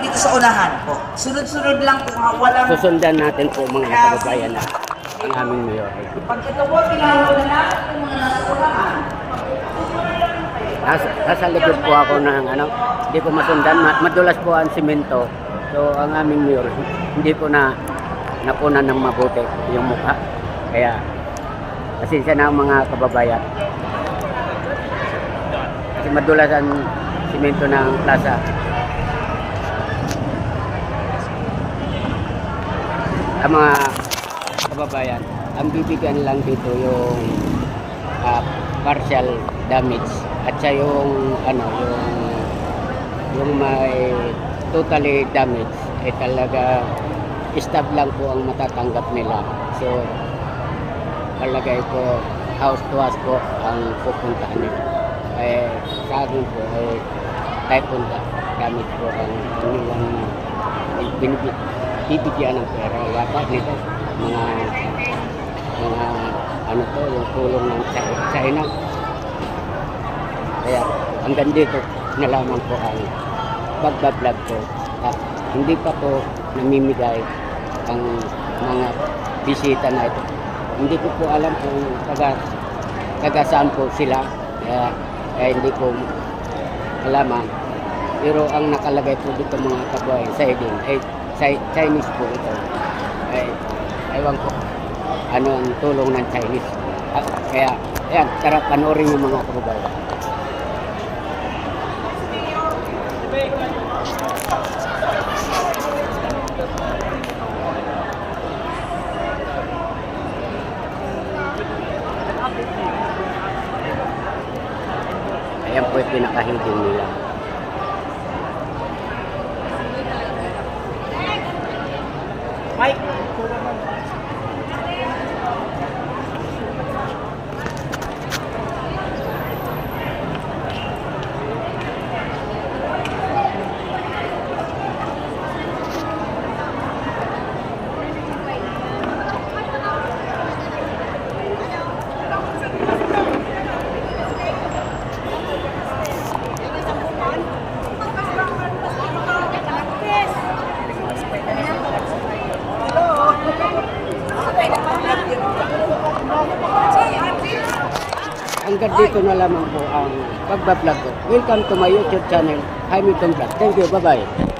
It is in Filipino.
dito sa unahan po. Sunod-sunod lang po, walang... Susundan natin po mga kababayan na ang aming mayor. Pag ito po, pinahalo na natin yung mga nasa unahan. Nasa likod po ako ng hindi ko masundan. Madulas po ang simento. So ang aming mayor, hindi po napunan ng mabuti yung mukha. Kaya pasensya na ang mga kababayan. Kasi madulas ang simento ng plaza. Ang mga kababayan, ang bibigyan lang dito yung partial damage at siya yung yung may totally damage talaga stab lang po ang matatanggap nila. So palagay ko house to house po ang pupuntahan nila. Sa akin po type on damage po ang nilang bibigyan ng pera yata nito mga yung tulong ng China. Kaya hanggang dito nalaman ko ang pagbablog ko at hindi pa po namimigay ang mga bisita na ito. Hindi ko po alam kung taga saan po sila, kaya hindi ko alaman. Pero ang nakalagay po dito mga kabayan sa edin ay Chinese po ito. Ewan ko ano ang tulong ng Chinese. Kaya ayan, tara panoorin yung mga kababayan. Ayan po yung pinakahiding nila. Mike! Hanggang dito na lamang po ang pagbablog ko. Welcome to my YouTube channel, Jaime Vlog. Thank you, bye-bye.